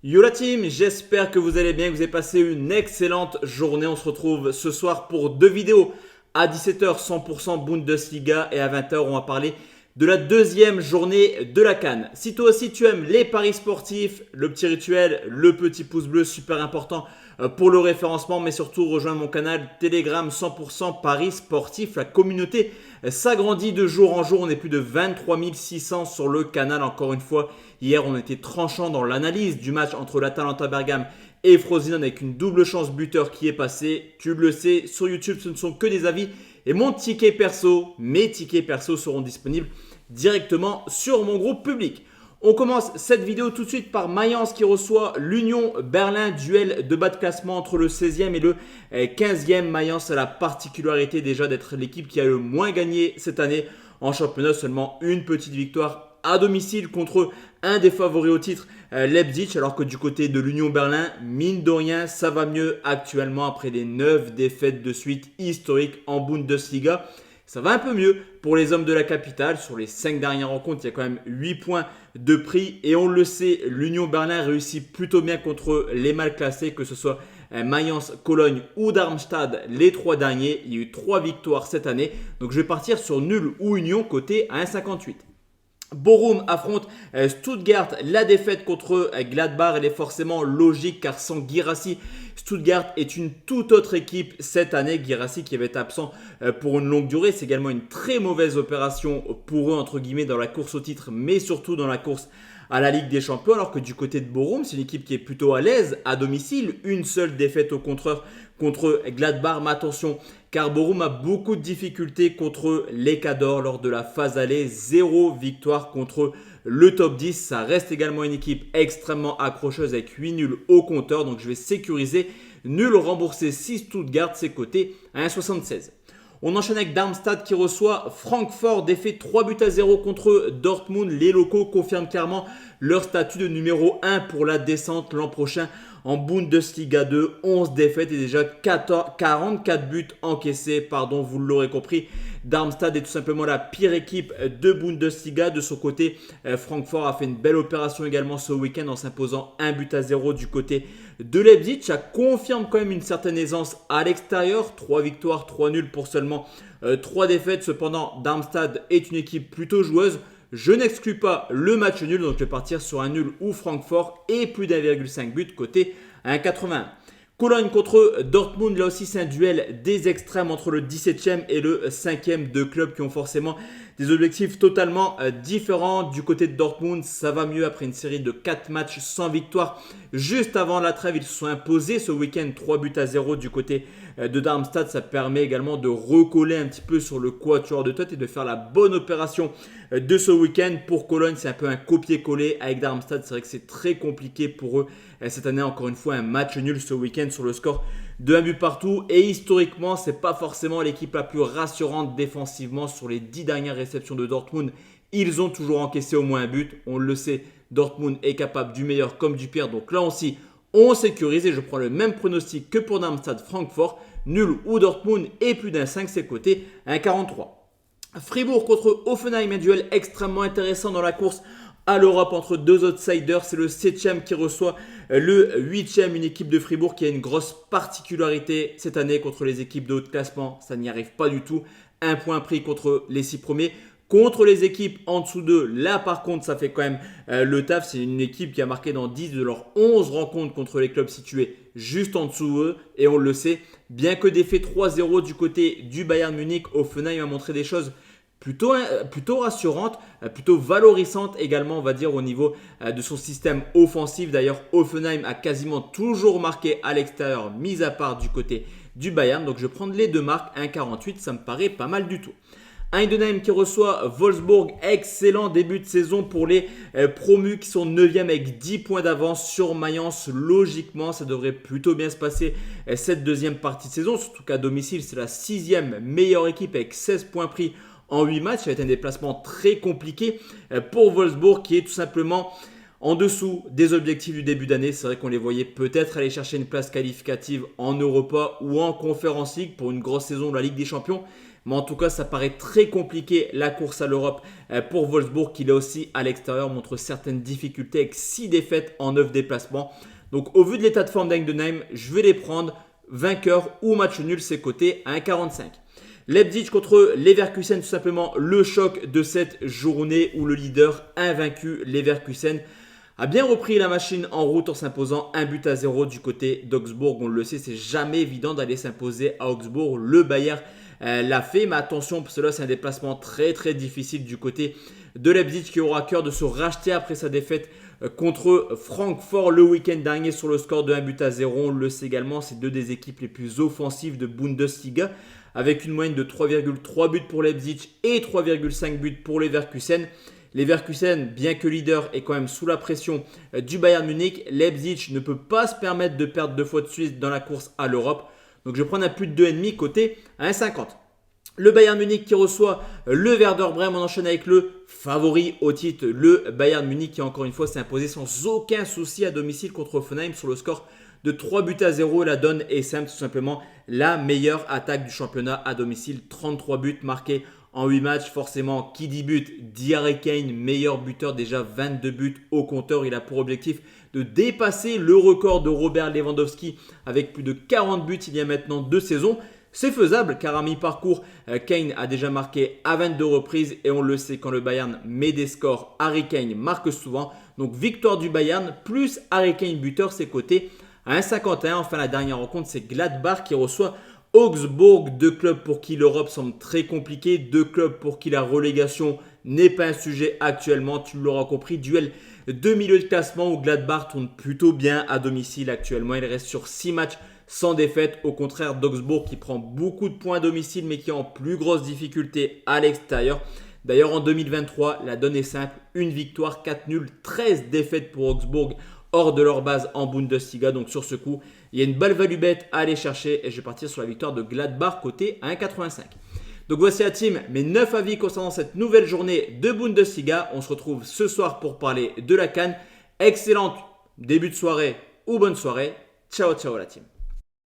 Yo la team, j'espère que vous allez bien, que vous avez passé une excellente journée. On se retrouve ce soir pour deux vidéos. À 17h, 100% Bundesliga et à 20h, on va parler de la deuxième journée de la CAN. Si toi aussi tu aimes les paris sportifs, le petit rituel, le petit pouce bleu super important pour le référencement, mais surtout rejoindre mon canal Telegram 100% paris sportifs. La communauté s'agrandit de jour en jour. On est plus de 23 600 sur le canal. Encore une fois, hier on était tranchant dans l'analyse du match entre l'Atalanta Bergame et Frosinone avec une double chance buteur qui est passée. Tu le sais, sur YouTube ce ne sont que des avis. Et mon ticket perso, mes tickets perso seront disponibles directement sur mon groupe public. On commence cette vidéo tout de suite par Mayence qui reçoit l'Union Berlin, duel de bas de classement entre le 16e et le 15e. Mayence a la particularité déjà d'être l'équipe qui a le moins gagné cette année en championnat, seulement une petite victoire à domicile contre un des favoris au titre, Leipzig, alors que du côté de l'Union Berlin, mine de rien, ça va mieux actuellement après les 9 défaites de suite historiques en Bundesliga. Ça va un peu mieux pour les hommes de la capitale. Sur les 5 dernières rencontres, il y a quand même 8 points de prix. Et on le sait, l'Union Berlin réussit plutôt bien contre les mal classés, que ce soit Mayence, Cologne ou Darmstadt, les 3 derniers. Il y a eu 3 victoires cette année. Donc je vais partir sur nul ou Union côté à 1,58. Bochum affronte Stuttgart. La défaite contre Gladbach, elle est forcément logique car sans Guirassy, Stuttgart est une toute autre équipe cette année. Guirassy qui avait été absent pour une longue durée, c'est également une très mauvaise opération pour eux entre guillemets dans la course au titre, mais surtout dans la course à la Ligue des Champions, alors que du côté de Bochum, c'est une équipe qui est plutôt à l'aise à domicile. Une seule défaite au contreur contre Gladbach, mais attention, car Bochum a beaucoup de difficultés contre les Cadors lors de la phase aller. 0 victoire contre le top 10. Ça reste également une équipe extrêmement accrocheuse avec 8 nuls au compteur, donc je vais sécuriser nul remboursé 6 Stuttgart, c'est coté à 1,76. On enchaîne avec Darmstadt qui reçoit Francfort, défait 3 buts à 0 contre Dortmund. Les locaux confirment clairement leur statut de numéro 1 pour la descente l'an prochain en Bundesliga 2. 11 défaites et déjà 44 buts encaissés. Vous l'aurez compris, Darmstadt est tout simplement la pire équipe de Bundesliga. De son côté, Francfort a fait une belle opération également ce week-end en s'imposant 1 but à 0 du côté de Leipzig. Ça confirme quand même une certaine aisance à l'extérieur. 3 victoires, 3 nuls pour seulement 3 défaites. Cependant, Darmstadt est une équipe plutôt joueuse. Je n'exclus pas le match nul, donc je vais partir sur un nul ou Francfort et plus d'1,5 but côté à 1,81. Cologne contre Dortmund, là aussi c'est un duel des extrêmes entre le 17e et le 5e, deux clubs qui ont forcément des objectifs totalement différents. Du côté de Dortmund, ça va mieux après une série de 4 matchs sans victoire. Juste avant la trêve, ils se sont imposés ce week-end 3 buts à 0 du côté de Darmstadt. Ça permet également de recoller un petit peu sur le quatuor de tête et de faire la bonne opération de ce week-end. Pour Cologne, c'est un peu un copier-coller avec Darmstadt. C'est vrai que c'est très compliqué pour eux cette année. Encore une fois, un match nul ce week-end sur le score de 1 but partout. Et historiquement, c'est pas forcément l'équipe la plus rassurante défensivement. Sur les 10 dernières réceptions de Dortmund, ils ont toujours encaissé au moins un but. On le sait, Dortmund est capable du meilleur comme du pire. Donc là aussi, on sécurise et je prends le même pronostic que pour Darmstadt Francfort. Nul ou Dortmund et plus d'un 5, c'est coté à 1,43. Fribourg contre Hoffenheim, un duel extrêmement intéressant dans la course à l'Europe entre deux outsiders. C'est le 7e qui reçoit le 8e, une équipe de Fribourg qui a une grosse particularité cette année contre les équipes de haut classement. Ça n'y arrive pas du tout. Un point pris contre les 6 premiers. Contre les équipes en dessous d'eux, là par contre ça fait quand même le taf. C'est une équipe qui a marqué dans 10 de leurs 11 rencontres contre les clubs situés juste en dessous d'eux. Et on le sait, bien que défait 3-0 du côté du Bayern Munich, Hoffenheim a montré des choses plutôt rassurantes, plutôt valorisantes également on va dire au niveau de son système offensif. D'ailleurs Hoffenheim a quasiment toujours marqué à l'extérieur, mis à part du côté du Bayern. Donc je vais prendre les deux marques, 1,48, ça me paraît pas mal du tout. Heidenheim qui reçoit Wolfsburg, excellent début de saison pour les promus qui sont 9e avec 10 points d'avance sur Mayence. Logiquement, ça devrait plutôt bien se passer cette deuxième partie de saison, surtout qu'à domicile, c'est la 6e meilleure équipe avec 16 points pris en 8 matchs. Ça va être un déplacement très compliqué pour Wolfsburg qui est tout simplement en dessous des objectifs du début d'année. C'est vrai qu'on les voyait peut-être aller chercher une place qualificative en Europa ou en Conference League pour une grosse saison de la Ligue des Champions. Mais en tout cas, ça paraît très compliqué la course à l'Europe pour Wolfsburg, qui là aussi à l'extérieur montre certaines difficultés avec 6 défaites en 9 déplacements. Donc au vu de l'état de forme d'Eidenheim, je vais les prendre vainqueur ou match nul, c'est coté à 1,45. Leipzig contre Leverkusen, tout simplement le choc de cette journée où le leader invaincu Leverkusen a bien repris la machine en route en s'imposant 1-0 du côté d'Augsbourg. On le sait, c'est jamais évident d'aller s'imposer à Augsbourg. Le Bayern l'a fait, mais attention, parce que là c'est un déplacement très très difficile du côté de Leipzig qui aura à cœur de se racheter après sa défaite contre Francfort le week-end dernier sur le score de 1-0. On le sait également, c'est deux des équipes les plus offensives de Bundesliga avec une moyenne de 3,3 buts pour Leipzig et 3,5 buts pour Leverkusen. Leverkusen, bien que leader, est quand même sous la pression du Bayern Munich. Leipzig ne peut pas se permettre de perdre 2 fois de suite dans la course à l'Europe. Donc je vais prendre un plus de 2,5 côté à 1,50. Le Bayern Munich qui reçoit le Werder Bremen, on enchaîne avec le favori au titre, le Bayern Munich qui encore une fois s'est imposé sans aucun souci à domicile contre Hoffenheim sur le score de 3-0. La donne est simple, tout simplement la meilleure attaque du championnat à domicile. 33 buts marqués en 8 matchs. Forcément, qui dit but, dit Harry Kane, meilleur buteur, déjà 22 buts au compteur. Il a pour objectif de dépasser le record de Robert Lewandowski avec plus de 40 buts il y a maintenant 2 saisons. C'est faisable car à mi-parcours, Kane a déjà marqué à 22 reprises et on le sait, quand le Bayern met des scores, Harry Kane marque souvent. Donc victoire du Bayern plus Harry Kane buteur, c'est coté à 1,51. Enfin, la dernière rencontre, c'est Gladbach qui reçoit Augsbourg, deux clubs pour qui l'Europe semble très compliquée, deux clubs pour qui la relégation n'est pas un sujet actuellement. Tu l'auras compris, duel de milieu de classement où Gladbach tourne plutôt bien à domicile actuellement. Il reste sur 6 matchs sans défaite, au contraire d'Augsbourg qui prend beaucoup de points à domicile mais qui est en plus grosse difficulté à l'extérieur. D'ailleurs en 2023, la donne est simple, une victoire, 4 nuls, 13 défaites pour Augsbourg hors de leur base en Bundesliga. Donc sur ce coup, il y a une balle value bet à aller chercher et je vais partir sur la victoire de Gladbach côté à 1,85. Donc voici la team, mes 9 avis concernant cette nouvelle journée de Bundesliga. On se retrouve ce soir pour parler de la CAN. Excellente début de soirée ou bonne soirée. Ciao ciao la team.